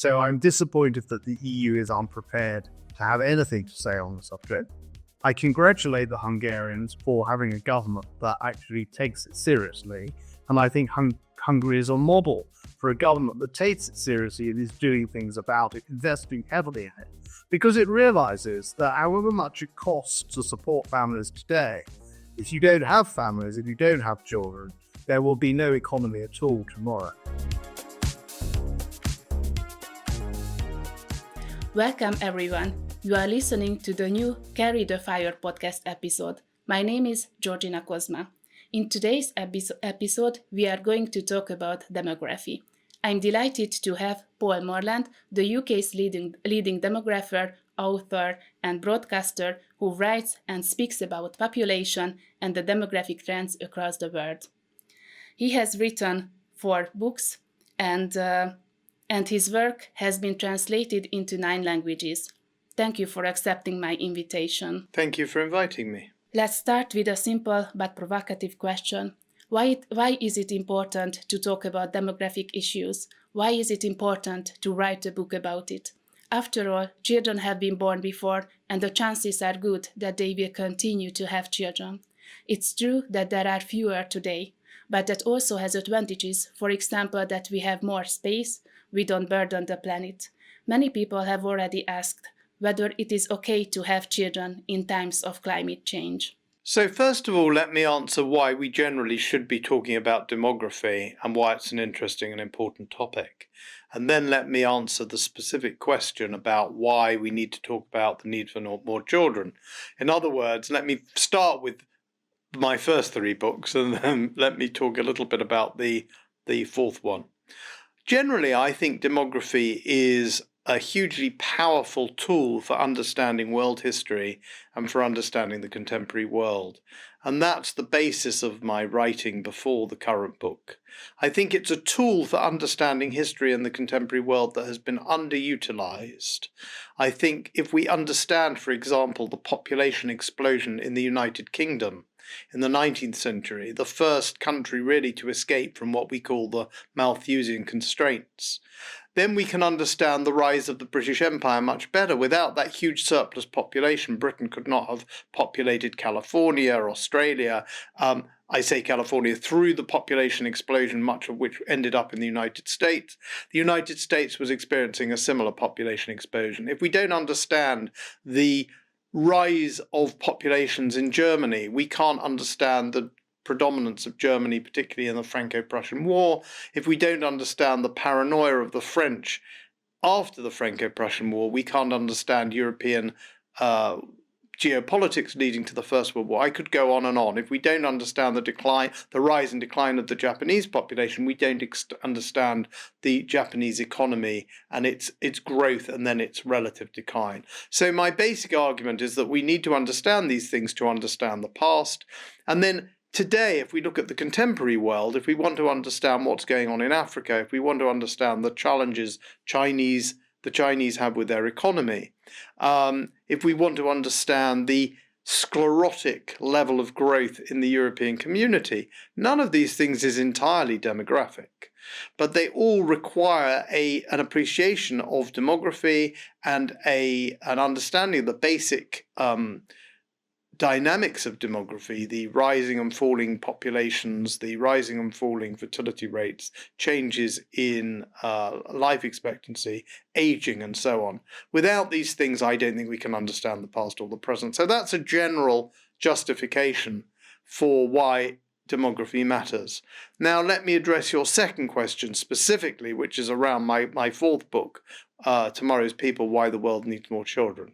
So I'm disappointed that the EU is unprepared to have anything to say on the subject. I congratulate the Hungarians for having a government that actually takes it seriously, and I think Hungary is a model for a government that takes it seriously and is doing things about it, investing heavily in it, because it realizes that however much it costs to support families today, if you don't have families, if you don't have children, there will be no economy at all tomorrow. Welcome everyone. You are listening to the new Carry the Fire podcast episode. My name is Georgina Kiss-Kozma. In today's episode, we are going to talk about demography. I'm delighted to have Paul Morland, the UK's leading demographer, author, and broadcaster who writes and speaks about population and the demographic trends across the world. He has written 4 books and his work has been translated into 9 languages. Thank you for accepting my invitation. Thank you for inviting me. Let's start with a simple but provocative question. Why is it important to talk about demographic issues? Why is it important to write a book about it? After all, children have been born before, and the chances are good that they will continue to have children. It's true that there are fewer today, but that also has advantages, for example, that we have more space, we don't burden the planet. Many people have already asked whether it is okay to have children in times of climate change. So first of all, let me answer why we generally should be talking about demography and why it's an interesting and important topic. And then let me answer the specific question about why we need to talk about the need for more children. In other words, let me start with my first 3 books and then let me talk a little bit about the 4th one. Generally, I think demography is a hugely powerful tool for understanding world history and for understanding the contemporary world. And that's the basis of my writing before the current book. I think it's a tool for understanding history and the contemporary world that has been underutilized. I think if we understand, for example, the population explosion in the United Kingdom in the 19th century, the first country really to escape from what we call the Malthusian constraints, then we can understand the rise of the British Empire much better. Without that huge surplus population, Britain could not have populated California or Australia. I say California through the population explosion, much of which ended up in the United States. The United States was experiencing a similar population explosion. If we don't understand the rise of populations in Germany, we can't understand the predominance of Germany, particularly in the Franco-Prussian War. If we don't understand the paranoia of the French after the Franco-Prussian War, we can't understand European geopolitics leading to the First World War. I could go on and on. If we don't understand the rise and decline of the Japanese population, we don't understand the Japanese economy and its growth and then its relative decline. So my basic argument is that we need to understand these things to understand the past. And then today, if we look at the contemporary world, if we want to understand what's going on in Africa, if we want to understand the challenges the Chinese have with their economy, if we want to understand the sclerotic level of growth in the European community, none of these things is entirely demographic, but they all require an appreciation of demography and an understanding of the basic dynamics of demography, the rising and falling populations, the rising and falling fertility rates, changes in life expectancy, aging, and so on. Without these things, I don't think we can understand the past or the present. So that's a general justification for why demography matters. Now, let me address your second question specifically, which is around my 4th book, Tomorrow's People, Why the World Needs More Children.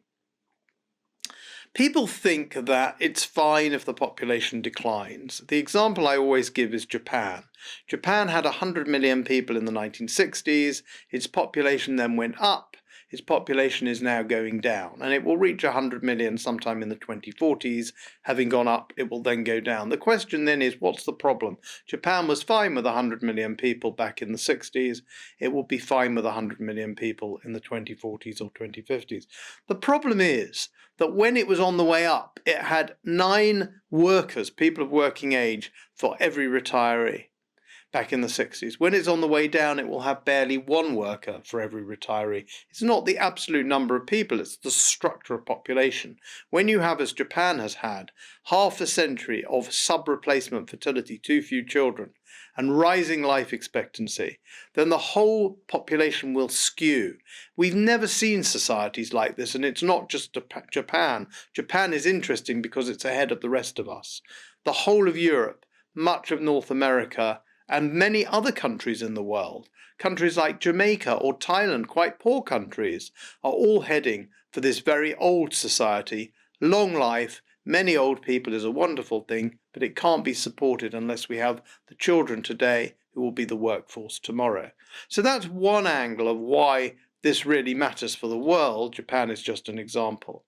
People think that it's fine if the population declines. The example I always give is Japan. Japan had 100 million people in the 1960s. Its population then went up. Its population is now going down, and it will reach 100 million sometime in the 2040s. Having gone up, it will then go down. The question then is, what's the problem? Japan was fine with 100 million people back in the 60s. It will be fine with 100 million people in the 2040s or 2050s. The problem is that when it was on the way up, it had 9 workers, people of working age, for every retiree. back in the 60s. When it's on the way down, it will have barely one worker for every retiree. It's not the absolute number of people, it's the structure of population. When you have, as Japan has had, half a century of sub-replacement fertility, too few children, and rising life expectancy, then the whole population will skew. We've never seen societies like this, and it's not just Japan. Japan is interesting because it's ahead of the rest of us. The whole of Europe, much of North America, and many other countries in the world, countries like Jamaica or Thailand, quite poor countries, are all heading for this very old society. Long life, many old people is a wonderful thing, but it can't be supported unless we have the children today who will be the workforce tomorrow. So that's one angle of why this really matters for the world. Japan is just an example.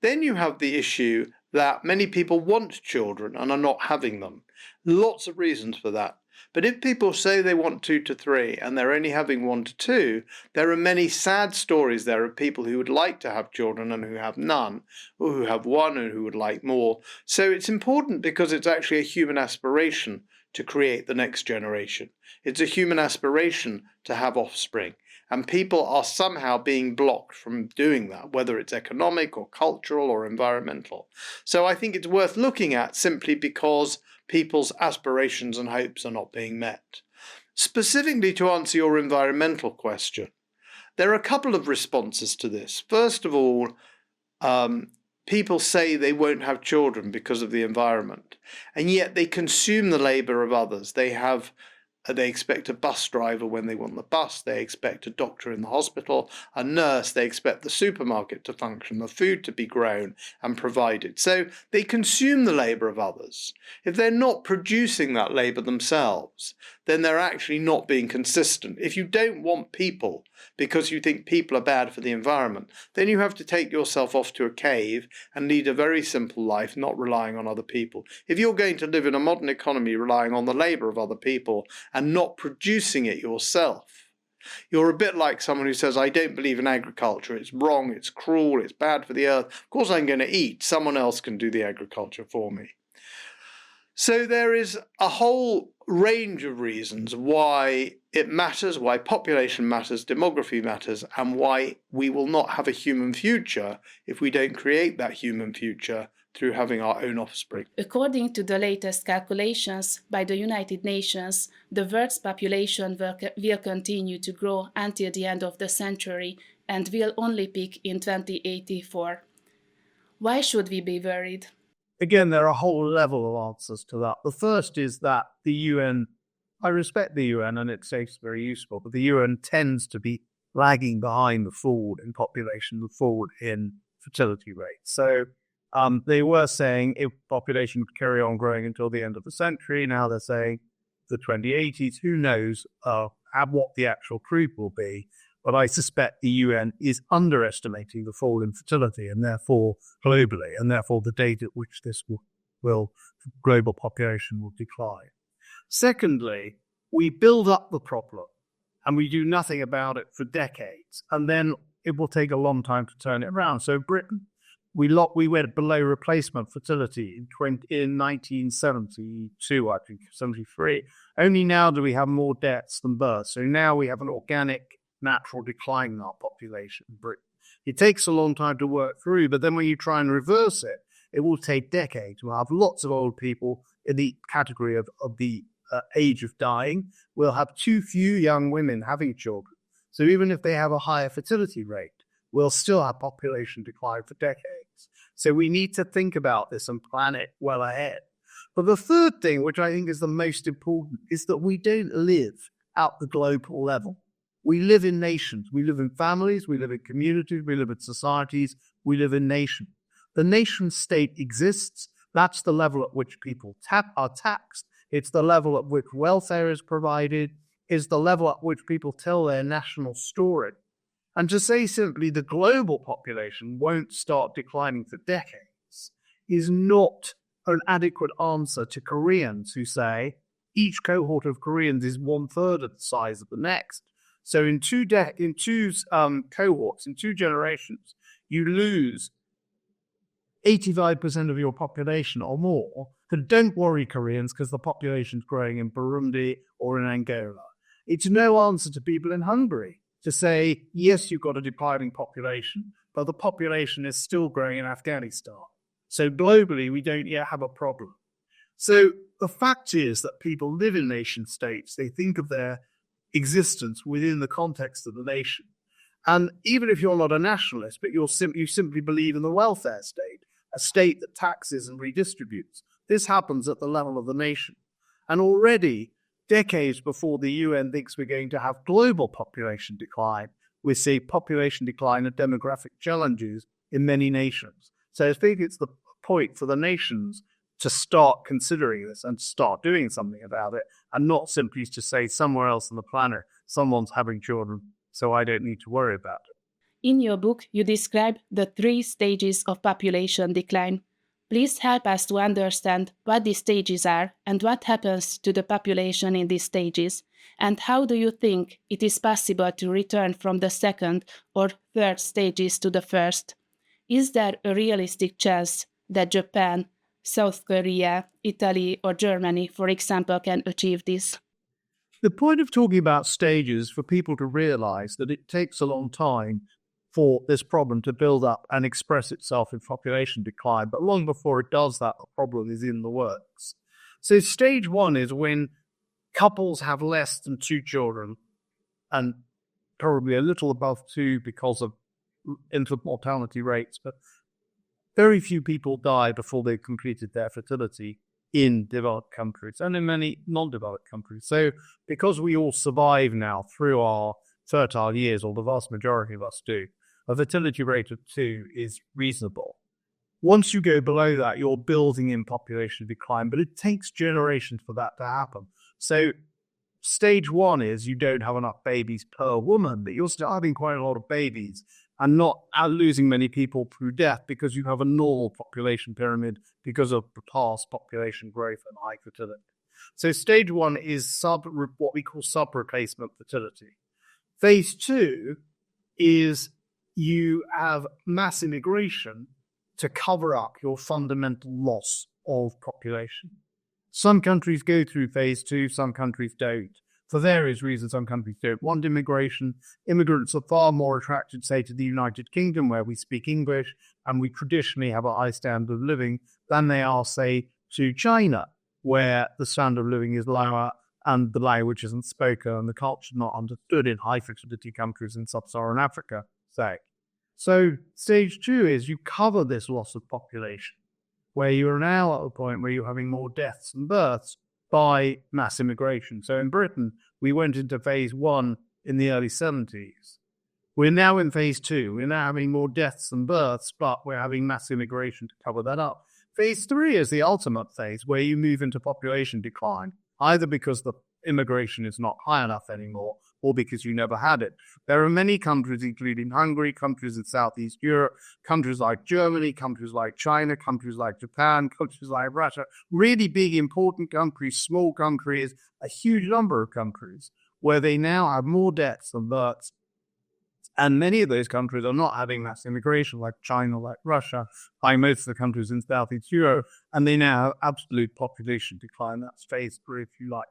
Then you have the issue that many people want children and are not having them. Lots of reasons for that. But if people say they want 2 to 3 and they're only having 1 to 2, there are many sad stories there of people who would like to have children and who have none, or who have 1 and who would like more. So it's important because it's actually a human aspiration to create the next generation. It's a human aspiration to have offspring. And people are somehow being blocked from doing that, whether it's economic or cultural or environmental. So I think it's worth looking at simply because people's aspirations and hopes are not being met. Specifically to answer your environmental question, there are a couple of responses to this. First of all, people say they won't have children because of the environment, and yet they consume the labour of others. They expect a bus driver when they want the bus, they expect a doctor in the hospital, a nurse, they expect the supermarket to function, the food to be grown and provided. So they consume the labour of others. If they're not producing that labour themselves, then they're actually not being consistent. If you don't want people because you think people are bad for the environment, then you have to take yourself off to a cave and lead a very simple life, not relying on other people. If you're going to live in a modern economy relying on the labour of other people and not producing it yourself, you're a bit like someone who says, I don't believe in agriculture, it's wrong, it's cruel, it's bad for the earth. Of course I'm going to eat, someone else can do the agriculture for me. So there is a whole range of reasons why it matters, why population matters, demography matters, and why we will not have a human future if we don't create that human future through having our own offspring. According to the latest calculations by the United Nations, the world's population will continue to grow until the end of the century and will only peak in 2084. Why should we be worried? Again, there are a whole level of answers to that. The first is that the UN, I respect the UN and it's very useful, but the UN tends to be lagging behind the forward in population, the forward in fertility rates. So they were saying if population would carry on growing until the end of the century, now they're saying the 2080s, who knows what the actual truth will be. But I suspect the UN is underestimating the fall in fertility and therefore globally, and therefore the date at which this global population will decline. Secondly, we build up the problem and we do nothing about it for decades, and then it will take a long time to turn it around. So Britain, we went below replacement fertility in 1972, I think, 73. Only now do we have more deaths than births. So now we have an organic natural decline in our population in Britain. It takes a long time to work through, but then when you try and reverse it, it will take decades. We'll have lots of old people in the category of the age of dying. We'll have too few young women having children. So even if they have a higher fertility rate, we'll still have population decline for decades. So we need to think about this and plan it well ahead. But the third thing, which I think is the most important, is that we don't live at the global level. We live in nations, we live in families, we live in communities, we live in societies, we live in nations. The nation state exists. That's the level at which people are taxed. It's the level at which welfare is provided. It's the level at which people tell their national story. And to say simply the global population won't start declining for decades is not an adequate answer to Koreans who say each cohort of Koreans is 1/3 of the size of the next. So in two cohorts, in 2 generations, you lose 85% of your population or more, And don't worry, Koreans, because the population's growing in Burundi or in Angola. It's no answer to people in Hungary to say, yes, you've got a declining population, but the population is still growing in Afghanistan. So globally, we don't yet have a problem. So the fact is that people live in nation states. They think of their existence within the context of the nation. And even if you're not a nationalist, but you simply believe in the welfare state, a state that taxes and redistributes, this happens at the level of the nation. And already, decades before the UN thinks we're going to have global population decline, we see population decline and demographic challenges in many nations. So I think it's the point for the nations to start considering this and start doing something about it, and not simply to say somewhere else on the planet, someone's having children, so I don't need to worry about it. In your book, you describe the 3 stages of population decline. Please help us to understand what these stages are and what happens to the population in these stages, and how do you think it is possible to return from the second or third stages to the first? Is there a realistic chance that Japan, South Korea, Italy, or Germany, for example, can achieve this? The point of talking about stages for people to realize that it takes a long time for this problem to build up and express itself in population decline, but long before it does that, the problem is in the works. So stage 1 is when couples have less than 2 children, and probably a little above 2 because of infant mortality rates, but very few people die before they've completed their fertility in developed countries and in many non-developed countries. So because we all survive now through our fertile years, or the vast majority of us do, a fertility rate of 2 is reasonable. Once you go below that, you're building in population decline, but it takes generations for that to happen. So stage 1 is you don't have enough babies per woman, but you're still having quite a lot of babies and not losing many people through death because you have a normal population pyramid because of past population growth and high fertility. So stage 1 is what we call sub-replacement fertility. Phase 2 is you have mass immigration to cover up your fundamental loss of population. Some countries go through phase 2, some countries don't. For various reasons, some countries don't want immigration. Immigrants are far more attracted, say, to the United Kingdom, where we speak English and we traditionally have a high standard of living, than they are, say, to China, where the standard of living is lower and the language isn't spoken and the culture not understood in high fertility countries in sub-Saharan Africa, say. So stage 2 is you cover this loss of population, where you are now at a point where you're having more deaths than births by mass immigration. So in Britain, we went into phase 1 in the early 70s. We're now in phase 2. We're now having more deaths than births, but we're having mass immigration to cover that up. Phase 3 is the ultimate phase where you move into population decline, either because the immigration is not high enough anymore or because you never had it. There are many countries, including Hungary, countries in Southeast Europe, countries like Germany, countries like China, countries like Japan, countries like Russia, really big, important countries, small countries, a huge number of countries where they now have more deaths than births. And many of those countries are not having mass immigration, like China, like Russia, like most of the countries in Southeast Europe, and they now have absolute population decline. That's phase 3, if you like.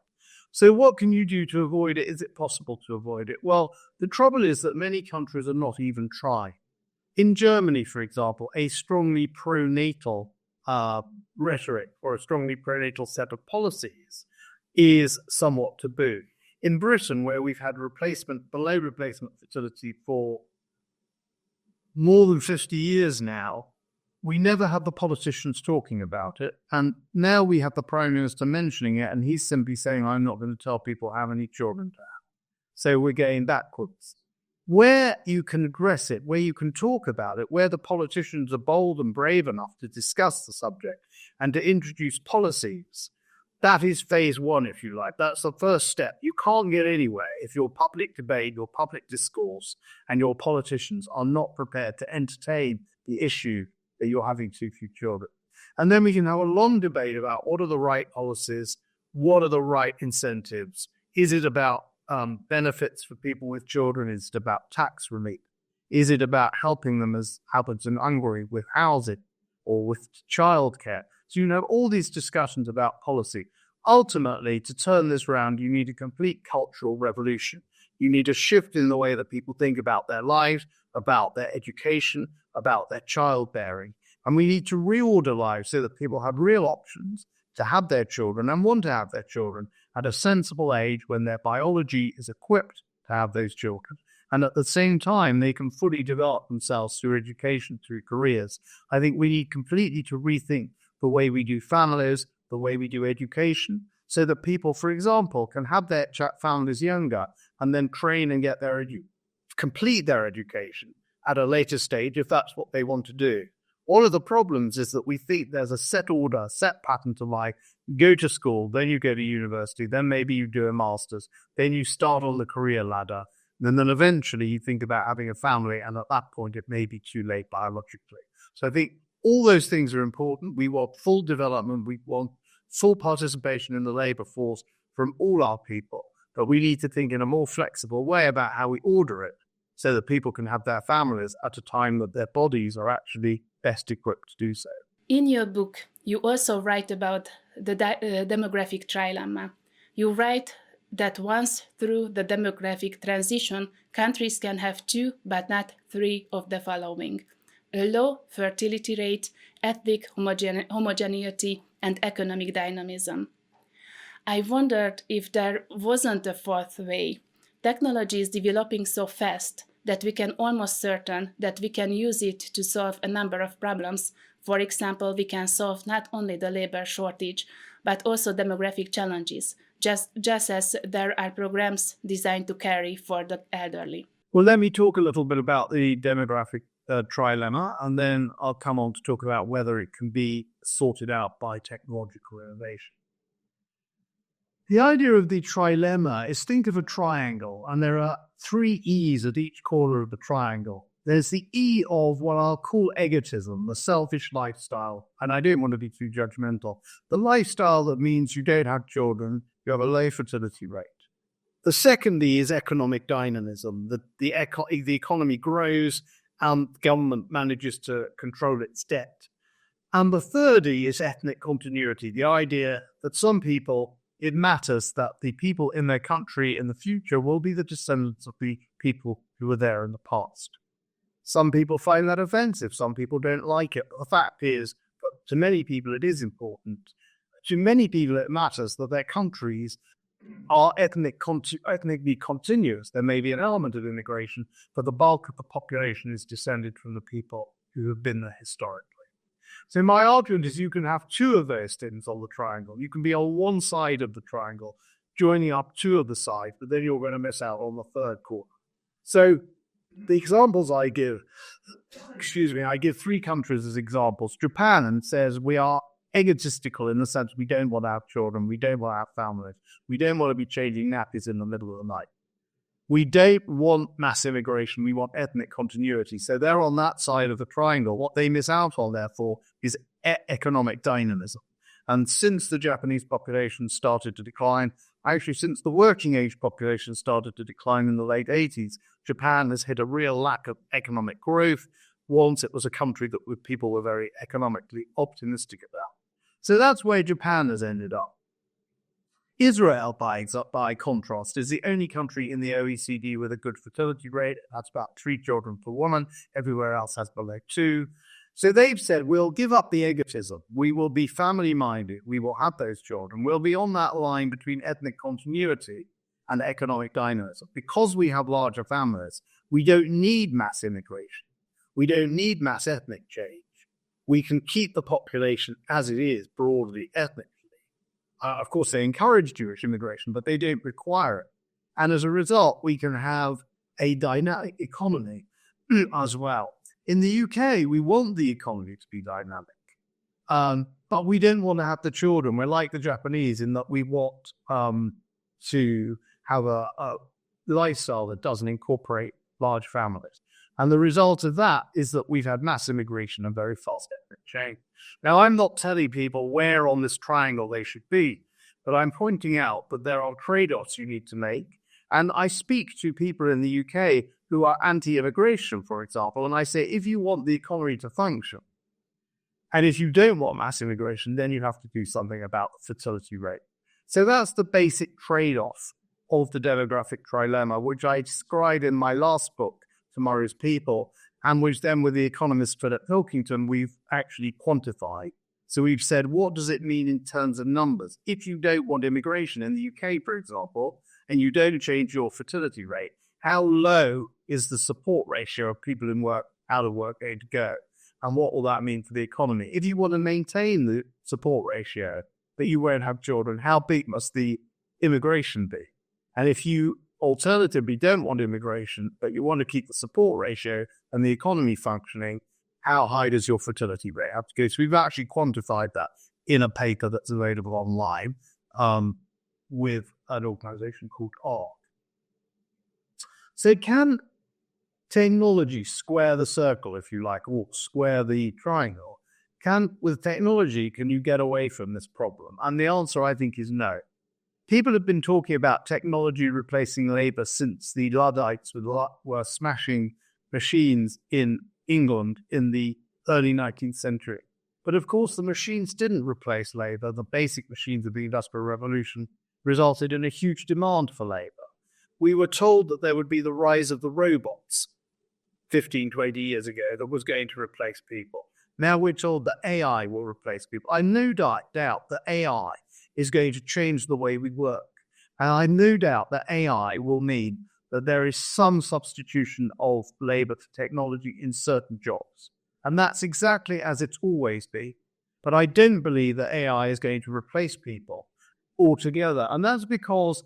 So what can you do to avoid it? Is it possible to avoid it? Well, the trouble is that many countries are not even trying. In Germany, for example, a strongly pronatal rhetoric or a strongly pronatal set of policies is somewhat taboo. In Britain, where we've had below replacement fertility for more than 50 years now, we never had the politicians talking about it. And now we have the Prime Minister mentioning it, and he's simply saying, I'm not going to tell people how many children to have. So we're going backwards. Where you can address it, where you can talk about it, where the politicians are bold and brave enough to discuss the subject and to introduce policies, that is phase 1, if you like. That's the first step. You can't get anywhere if your public debate, your public discourse, and your politicians are not prepared to entertain the issue that you're having too few children. And then we can have a long debate about what are the right policies, what are the right incentives. Is it about benefits for people with children? Is it about tax relief? Is it about helping them, as happens in Hungary, with housing or with childcare? So you have all these discussions about policy. Ultimately, to turn this around, you need a complete cultural revolution. You need a shift in the way that people think about their lives, about their education, about their childbearing. And we need to reorder lives so that people have real options to have their children and want to have their children at a sensible age when their biology is equipped to have those children. And at the same time, they can fully develop themselves through education, through careers. I think we need completely to rethink the way we do families, the way we do education, so that people, for example, can have their families younger and then train and get complete their education at a later stage if that's what they want to do. One of the problems is that we think there's a set order, set pattern to life. You go to school, then you go to university, then maybe you do a master's, then you start on the career ladder, and then eventually you think about having a family, and at that point it may be too late biologically. So I think all those things are important. We want full development. We want full participation in the labour force from all our people. But we need to think in a more flexible way about how we order it so that people can have their families at a time that their bodies are actually best equipped to do so. In your book, you also write about the demographic trilemma. You write that once through the demographic transition, countries can have 2 but not 3 of the following: a low fertility rate, ethnic homogeneity, and economic dynamism. I wondered if there wasn't a 4th way. Technology is developing so fast that we can almost certain that we can use it to solve a number of problems. For example, we can solve not only the labor shortage, but also demographic challenges, just as there are programs designed to care for the elderly. Well, let me talk a little bit about the demographic trilemma, and then I'll come on to talk about whether it can be sorted out by technological innovation. The idea of the trilemma is, think of a triangle, and there are 3 E's at each corner of the triangle. There's the E of what I'll call egotism, the selfish lifestyle, and I don't want to be too judgmental. The lifestyle that means you don't have children, you have a low fertility rate. The second E is economic dynamism, that the economy grows and government manages to control its debt. And the third E is ethnic continuity, the idea that some people, it matters that the people in their country in the future will be the descendants of the people who were there in the past. Some people find that offensive. Some people don't like it. But the fact is, to many people, it is important. To many people, it matters that their countries are ethnically continuous. There may be an element of immigration, but the bulk of the population is descended from the people who have been there historically. So my argument is you can have 2 of those things on the triangle. You can be on one side of the triangle, joining up 2 of the sides, but then you're going to miss out on the third corner. So the examples I give, I give 3 countries as examples. Japan says we are egotistical in the sense we don't want to have children, we don't want to have families, we don't want to be changing nappies in the middle of the night. We don't want mass immigration, we want ethnic continuity. So they're on that side of the triangle. What they miss out on, therefore, is economic dynamism. And since the Japanese population started to decline, actually since the working age population started to decline in the late 80s, Japan has hit a real lack of economic growth. Once it was a country that people were very economically optimistic about. So that's where Japan has ended up. Israel, by contrast, is the only country in the OECD with a good fertility rate. That's about 3 children per woman. Everywhere else has below 2. So they've said, we'll give up the egotism. We will be family-minded. We will have those children. We'll be on that line between ethnic continuity and economic dynamism. Because we have larger families, we don't need mass immigration. We don't need mass ethnic change. We can keep the population as it is, broadly, ethnically. Of course, they encourage Jewish immigration, but they don't require it. And as a result, we can have a dynamic economy as well. In the UK, we want the economy to be dynamic, but we don't want to have the children. We're like the Japanese in that we want to have a lifestyle that doesn't incorporate large families. And the result of that is that we've had mass immigration and very fast ethnic change. Now, I'm not telling people where on this triangle they should be, but I'm pointing out that there are trade-offs you need to make. And I speak to people in the UK who are anti-immigration, for example, and I say, if you want the economy to function, And if you don't want mass immigration, then you have to do something about the fertility rate. So that's the basic trade-off of the demographic trilemma, which I described in my last book, Tomorrow's People, and which then with the economist Philip Pilkington, we've actually quantified. So we've said, what does it mean in terms of numbers? If you don't want immigration in the UK, for example, and you don't change your fertility rate, how low is the support ratio of people in work, out of work going to go? And what will that mean for the economy? If you want to maintain the support ratio, that you won't have children, how big must the immigration be? And if you alternatively don't want immigration, but you want to keep the support ratio and the economy functioning, how high does your fertility rate have to go? So we've actually quantified that in a paper that's available online with an organization called ARC. So can technology square the circle, if you like, or square the triangle? With technology, can you get away from this problem? And the answer, I think, is no. People have been talking about technology replacing labor since the Luddites were smashing machines in England in the early 19th century. But of course, the machines didn't replace labor. The basic machines of the Industrial Revolution resulted in a huge demand for labor. We were told that there would be the rise of the robots 15, 20 years ago that was going to replace people. Now we're told that AI will replace people. I no doubt that AI is going to change the way we work. And I no doubt that AI will mean that there is some substitution of labor for technology in certain jobs. And that's exactly as it's always been. But I don't believe that AI is going to replace people altogether. And that's because,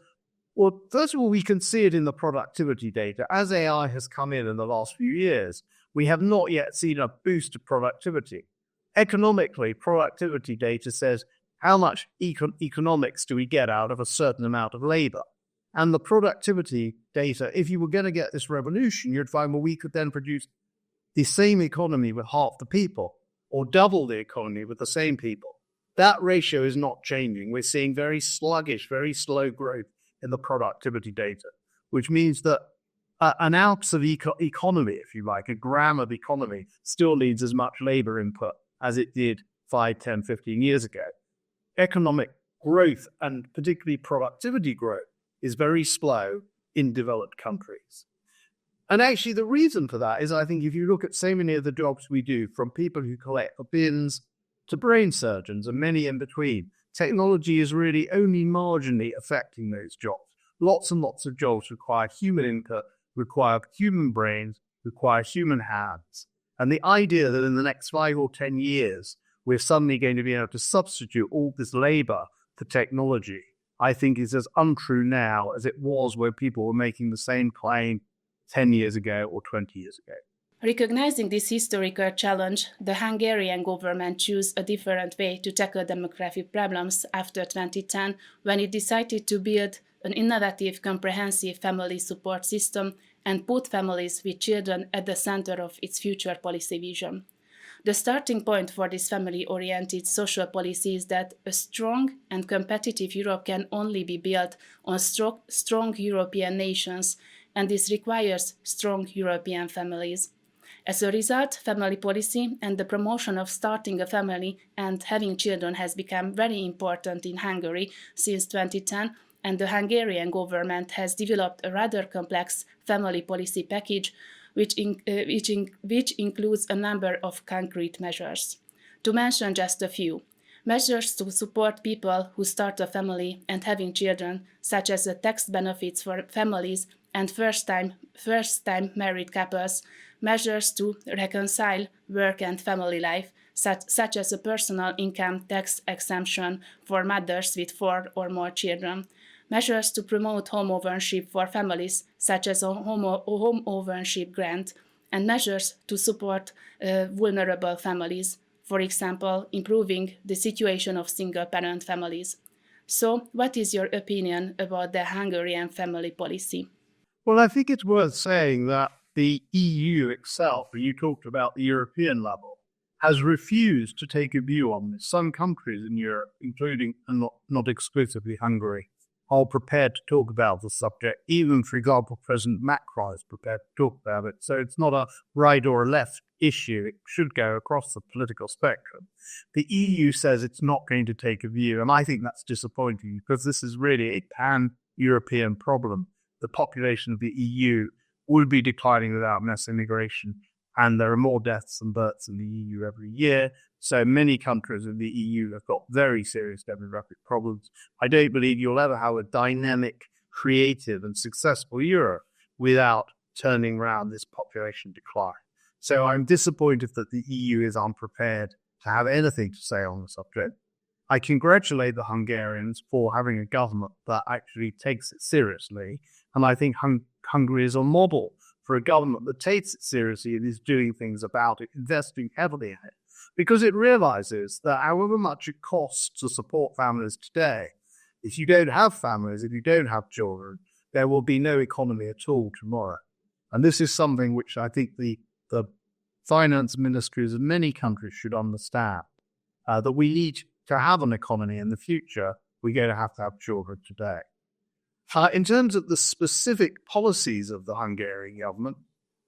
well, first of all, we can see it in the productivity data. As AI has come in the last few years, we have not yet seen a boost of productivity. Economically, productivity data says how much economics do we get out of a certain amount of labor. And the productivity data, if you were going to get this revolution, you'd find, well, we could then produce the same economy with half the people, or double the economy with the same people. That ratio is not changing. We're seeing very sluggish, very slow growth in the productivity data, which means that an ounce of economy, if you like, a gram of economy, still needs as much labor input as it did 5, 10, 15 years ago. Economic growth, and particularly productivity growth, is very slow in developed countries. And actually, the reason for that is, I think, if you look at so many of the jobs we do, from people who collect the bins to brain surgeons and many in between, technology is really only marginally affecting those jobs. Lots and lots of jobs require human input, require human brains, require human hands. And the idea that in the next 5 or 10 years, we're suddenly going to be able to substitute all this labor for technology, I think is as untrue now as it was when people were making the same claim 10 years ago or 20 years ago. Recognizing this historical challenge, the Hungarian government chose a different way to tackle demographic problems after 2010, when it decided to build an innovative, comprehensive family support system and put families with children at the center of its future policy vision. The starting point for this family-oriented social policy is that a strong and competitive Europe can only be built on strong European nations, and this requires strong European families. As a result, family policy and the promotion of starting a family and having children has become very important in Hungary since 2010, and the Hungarian government has developed a rather complex family policy package which includes a number of concrete measures. To mention just a few, measures to support people who start a family and having children, such as the tax benefits for families and first-time married couples, measures to reconcile work and family life, such as a personal income tax exemption for mothers with 4 or more children, measures to promote home ownership for families, such as a home ownership grant, and measures to support vulnerable families, for example, improving the situation of single-parent families. So, what is your opinion about the Hungarian family policy? Well, I think it's worth saying that the EU itself, and you talked about the European level, has refused to take a view on this. Some countries in Europe, including and not exclusively Hungary, are prepared to talk about the subject. Even, for example, President Macron is prepared to talk about it. So it's not a right or a left issue. It should go across the political spectrum. The EU says it's not going to take a view, and I think that's disappointing because this is really a pan-European problem. The population of the EU will be declining without mass immigration, and there are more deaths than births in the EU every year. So many countries in the EU have got very serious demographic problems. I don't believe you'll ever have a dynamic, creative, and successful Europe without turning around this population decline. So I'm disappointed that the EU is unprepared to have anything to say on the subject. I congratulate the Hungarians for having a government that actually takes it seriously, and I think Hungary is a model for a government that takes it seriously and is doing things about it, investing heavily in it, because it realizes that however much it costs to support families today, if you don't have families, if you don't have children, there will be no economy at all tomorrow. And this is something which I think the finance ministries of many countries should understand, that we need to have an economy in the future. We're going to have children today. In terms of the specific policies of the Hungarian government,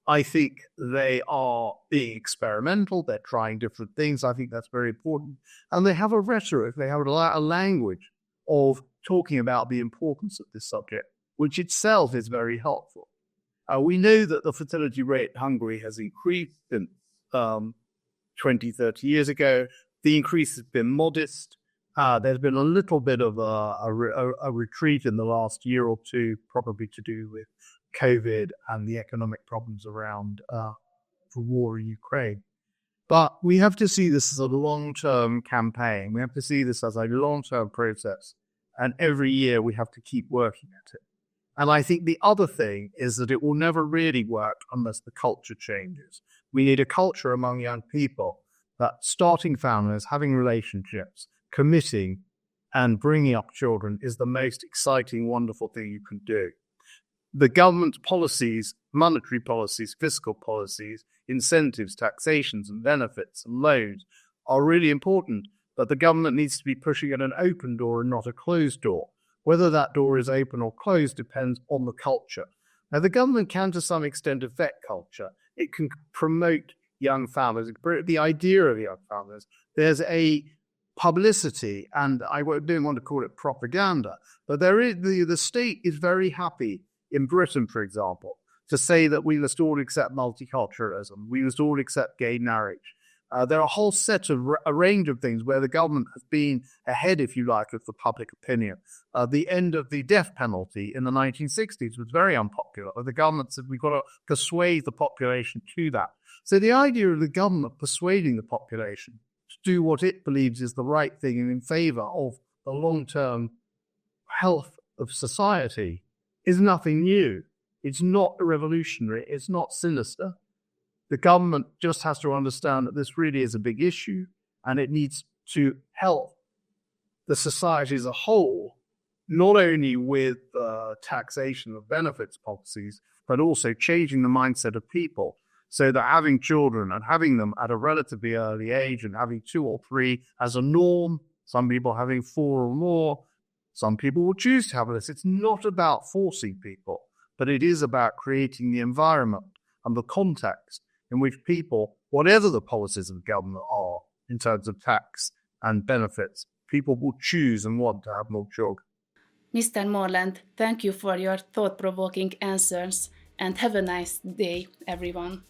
I think they are being experimental. They're trying different things. I think that's very important. And they have a rhetoric, they have a language of talking about the importance of this subject, which itself is very helpful. We know that the fertility rate in Hungary has increased since 20, 30 years ago. The increase has been modest. There's been a little bit of a retreat in the last year or two, probably to do with COVID and the economic problems around the war in Ukraine. But we have to see this as a long-term campaign. We have to see this as a long-term process. And every year we have to keep working at it. And I think the other thing is that it will never really work unless the culture changes. We need a culture among young people that starting families, having relationships, committing and bringing up children is the most exciting, wonderful thing you can do. The government policies, monetary policies, fiscal policies, incentives, taxations and benefits and loans are really important, but the government needs to be pushing at an open door and not a closed door. Whether that door is open or closed depends on the culture. Now, the government can to some extent affect culture. It can promote young families, the idea of young families. There's a publicity, and I don't want to call it propaganda, but there is the state is very happy in Britain, for example, to say that we must all accept multiculturalism, we must all accept gay marriage. There are a whole set of a range of things where the government has been ahead, if you like, of the public opinion. The end of the death penalty in the 1960s was very unpopular. The government said we've got to persuade the population to that. So the idea of the government persuading the population to do what it believes is the right thing and in favor of the long-term health of society is nothing new. It's not revolutionary. It's not sinister. The government just has to understand that this really is a big issue and it needs to help the society as a whole, not only with taxation of benefits policies, but also changing the mindset of people so that having children and having them at a relatively early age and having 2 or 3 as a norm, some people having 4 or more, some people will choose to have this. It's not about forcing people, but it is about creating the environment and the context in which people, whatever the policies of government are in terms of tax and benefits, people will choose and want to have more children. Mr. Morland, thank you for your thought-provoking answers and have a nice day, everyone.